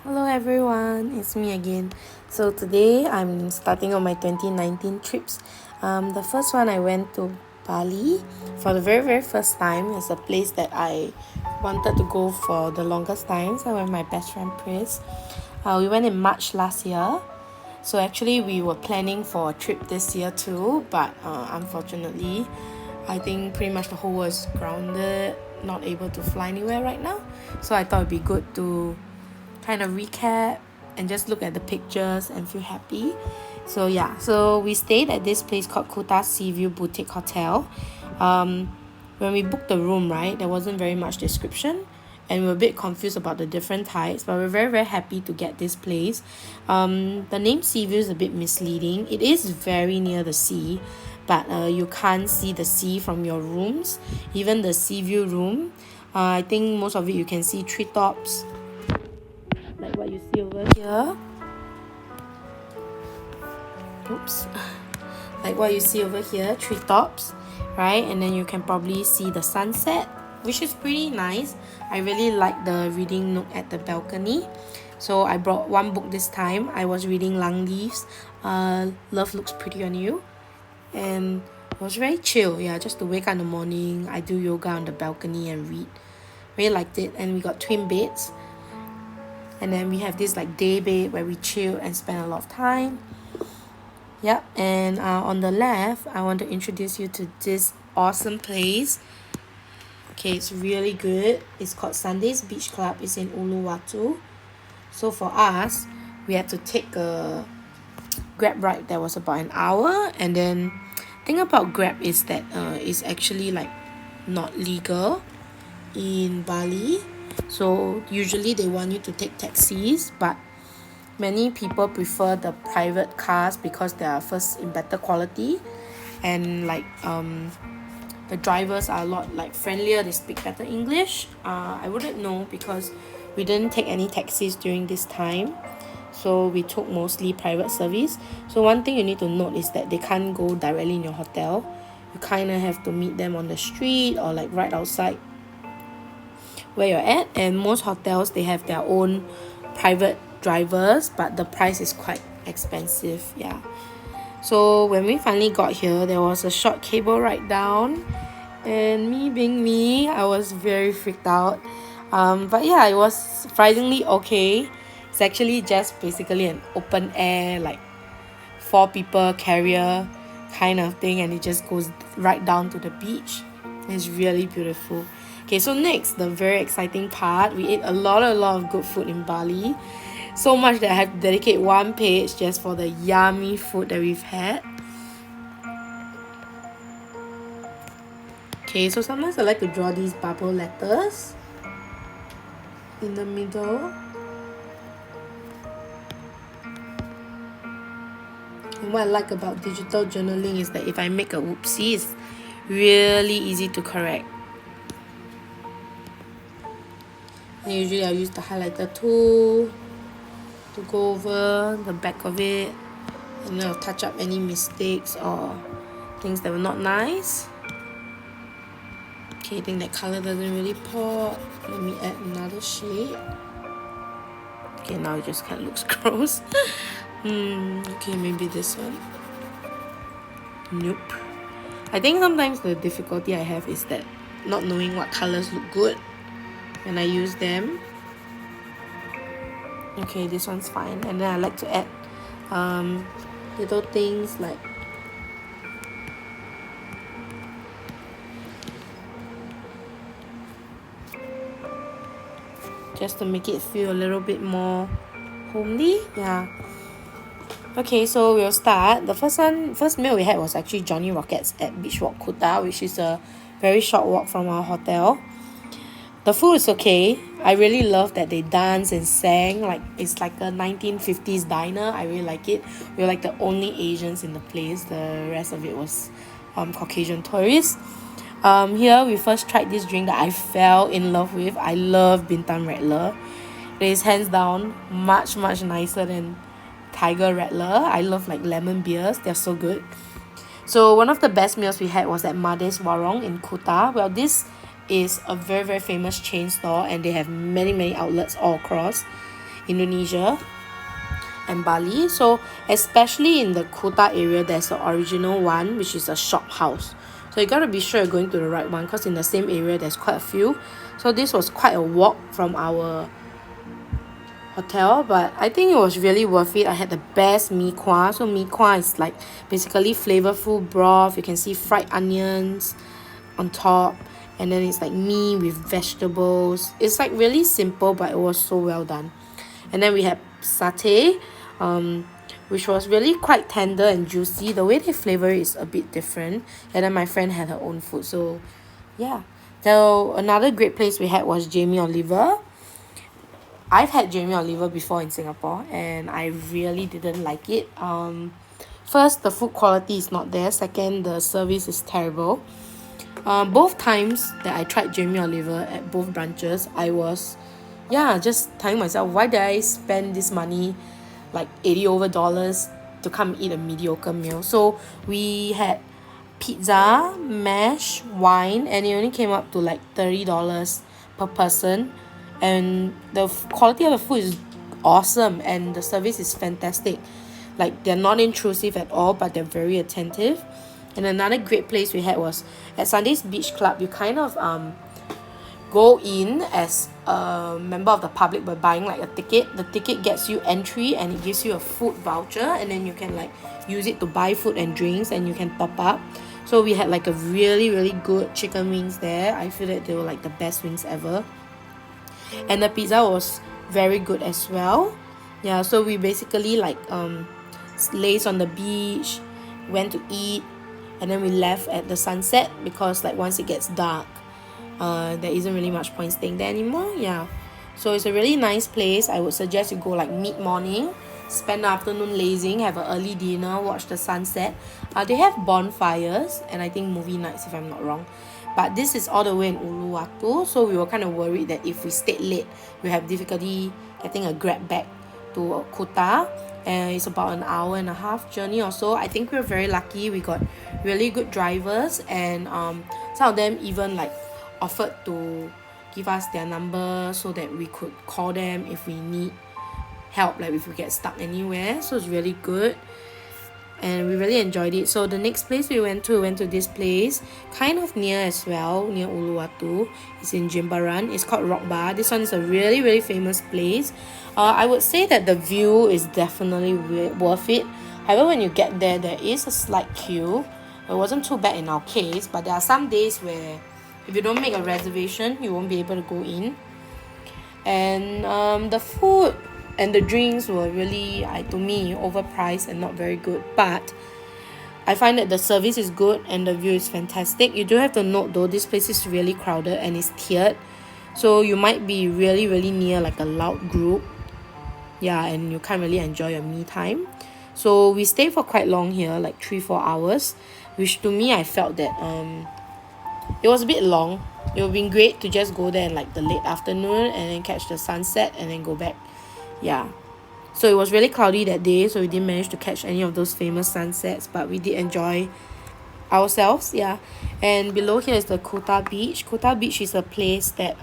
Hello everyone, it's me again. So today I'm starting on my 2019 trips. The first one I went to Bali for the very first time. It's a place that I wanted to go for the longest time. So I went with my best friend Pris. We went in March last year. So actually we were planning for a trip this year too, but unfortunately I think pretty much the whole world is grounded, not able to fly anywhere right now. So I thought it'd be good to kind of recap and just look at the pictures and feel happy. So yeah, so we stayed at this place called Kuta Seaview Boutique Hotel. When we booked the room, right, there wasn't very much description and we were a bit confused about the different types, but we're very happy to get this place. The name Seaview is a bit misleading. It is very near the sea, but you can't see the sea from your rooms. Even the Seaview room, I think most of it you can see treetops, like what you see over here. Oops. Like what you see over here, treetops, right? And then you can probably see the sunset, which is pretty nice. I really like the reading nook at the balcony. So I brought one book this time. I was reading Lang Leaves. Love Looks Pretty on You. And it was very chill, yeah, just to wake up in the morning. I do yoga on the balcony and read. Really liked it. And we got twin beds. And then we have this like day bed where we chill and spend a lot of time. Yep, and on the left, I want to introduce you to this awesome place. Okay, it's really good. It's called Sunday's Beach Club. It's in Uluwatu. So for us, we had to take a Grab ride that was about an hour. And then thing about Grab is that it's actually like not legal in Bali. So usually they want you to take taxis, but many people prefer the private cars because they are first in better quality, and like the drivers are a lot like friendlier. They speak better English. I wouldn't know because we didn't take any taxis during this time, so we took mostly private service. So one thing you need to note is that they can't go directly in your hotel. You kind of have to meet them on the street or like right outside where you're at. And most hotels, they have their own private drivers, but the price is quite expensive. Yeah, so when we finally got here, there was a short cable ride down, and me being me, I was very freaked out. But yeah, it was surprisingly okay. It's actually just basically an open air, like 4 people carrier kind of thing, and it just goes right down to the beach. It's really beautiful. Okay, so next, the very exciting part. We ate a lot of good food in Bali. So much that I have to dedicate one page just for the yummy food that we've had. Okay, so sometimes I like to draw these bubble letters in the middle. And what I like about digital journaling is that if I make a whoopsie, it's really easy to correct. And usually I'll use the highlighter tool to go over the back of it, and then I'll touch up any mistakes or things that were not nice. Okay, I think that color doesn't really pop. Let me add another shade. Okay, now it just kind of looks gross. Okay, maybe this one. Nope. I think sometimes the difficulty I have is that not knowing what colors look good when I use them. Okay, this one's fine. And then I like to add little things like just to make it feel a little bit more homely. Yeah. Okay, so we'll start. The first meal we had was actually Johnny Rockets at Beach Walk Kuta, which is a very short walk from our hotel. The food is okay. I really love that they dance and sang like it's like a 1950s diner. I really like it. We were like the only Asians in the place. The rest of it was Caucasian tourists. Here we first tried this drink that I fell in love with. I love Bintan Rattler. It is hands down much nicer than Tiger Rattler. I love like lemon beers. They're so good. So one of the best meals we had was at Mades Warong in Kuta. Well, this is a very famous chain store, and they have many outlets all across. Indonesia and Bali. So especially in the Kuta area, there's the original one, which is a shop house. So you gotta be sure you're going to the right one, because in the same area there's quite a few. So this was quite a walk from our hotel, but I think it was really worth it. I had the best mee kuah. So mee kuah is like basically flavorful broth. You can see fried onions on top, and then it's like mee with vegetables. It's like really simple, but it was so well done. And then we had satay, which was really quite tender and juicy. The way they flavor it is a bit different. And then my friend had her own food, so yeah. So another great place we had was Jamie Oliver. I've had Jamie Oliver before in Singapore, and I really didn't like it. First, the food quality is not there. Second, the service is terrible. Both times that I tried Jamie Oliver at both branches, I was, just telling myself, why did I spend this money, like $80 over, to come eat a mediocre meal? So we had pizza, mash, wine, and it only came up to like $30 per person. And the quality of the food is awesome, and the service is fantastic. Like, they're not intrusive at all, but they're very attentive. And another great place we had was at Sunday's Beach Club. You kind of go in as a member of the public by buying like a ticket. The ticket gets you entry, and it gives you a food voucher, and then you can like use it to buy food and drinks, and you can top up. So we had like a really, really good chicken wings there. I feel that they were like the best wings ever. And the pizza was very good as well. Yeah, so we basically like laze on the beach, went to eat, and then we left at the sunset, because like once it gets dark, there isn't really much point staying there anymore. Yeah, so it's a really nice place. I would suggest you go like mid-morning, spend the afternoon lazing, have an early dinner, watch the sunset. They have bonfires and I think movie nights, if I'm not wrong. But this is all the way in Uluwatu, so we were kind of worried that if we stayed late, we have difficulty getting a grab back to Kuta. And it's about an hour and a half journey or so. I think we were very lucky. We got really good drivers, and some of them even like offered to give us their number so that we could call them if we need help, like if we get stuck anywhere. So it's really good, and we really enjoyed it. So the next place we went to this place, kind of near as well, near Uluwatu. It's in Jimbaran. It's called Rock Bar. This one is a really, really famous place. I would say that the view is definitely worth it. However, when you get there, there is a slight queue. It wasn't too bad in our case, but there are some days where if you don't make a reservation, you won't be able to go in. And the food and the drinks were really, to me, overpriced and not very good. But I find that the service is good and the view is fantastic. You do have to note though, this place is really crowded and it's tiered. So you might be really, really near like a loud group. Yeah, and you can't really enjoy your me time. So we stayed for quite long here, like 3-4 hours. Which to me, I felt that it was a bit long. It would have been great to just go there in like the late afternoon and then catch the sunset and then go back. Yeah, so it was really cloudy that day, so we didn't manage to catch any of those famous sunsets, but we did enjoy ourselves. Yeah, and below here is the Kuta Beach. Kuta Beach is a place that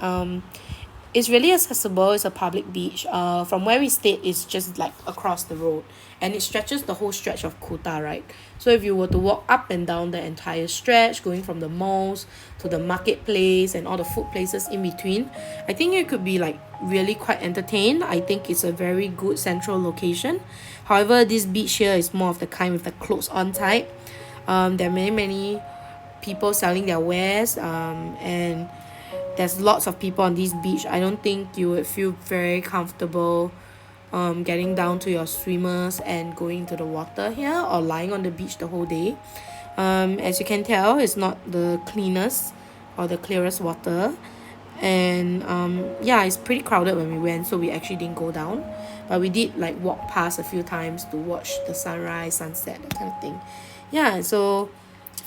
it's really accessible. It's a public beach. From where we stayed, it's just like across the road, and it stretches the whole stretch of Kuta, right? So if you were to walk up and down the entire stretch, going from the malls to the marketplace and all the food places in between, I think you could be like really quite entertained. I think it's a very good central location. However, this beach here is more of the kind with the clothes on type. There are many people selling their wares, and there's lots of people on this beach. I don't think you would feel very comfortable getting down to your swimmers and going to the water here, or lying on the beach the whole day. As you can tell, it's not the cleanest or the clearest water, and it's pretty crowded when we went, so we actually didn't go down, but we did like walk past a few times to watch the sunrise, sunset, that kind of thing. So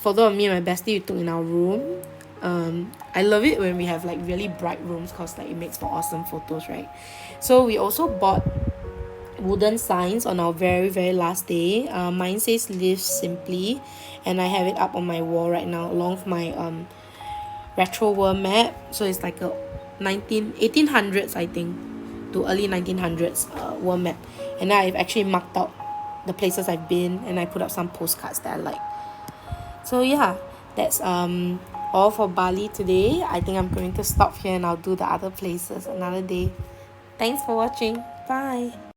photo of me and my bestie we took in our room. I love it when we have like really bright rooms, cause like it makes for awesome photos, right? So we also bought wooden signs on our very, very last day. Mine says "Live Simply," and I have it up on my wall right now along with my retro world map. So it's like a 1800s, I think, to early 1900s world map, and then I've actually marked out the places I've been, and I put up some postcards that I like. So yeah, that's all for Bali today. I think I'm going to stop here and I'll do the other places another day. Thanks for watching. Bye.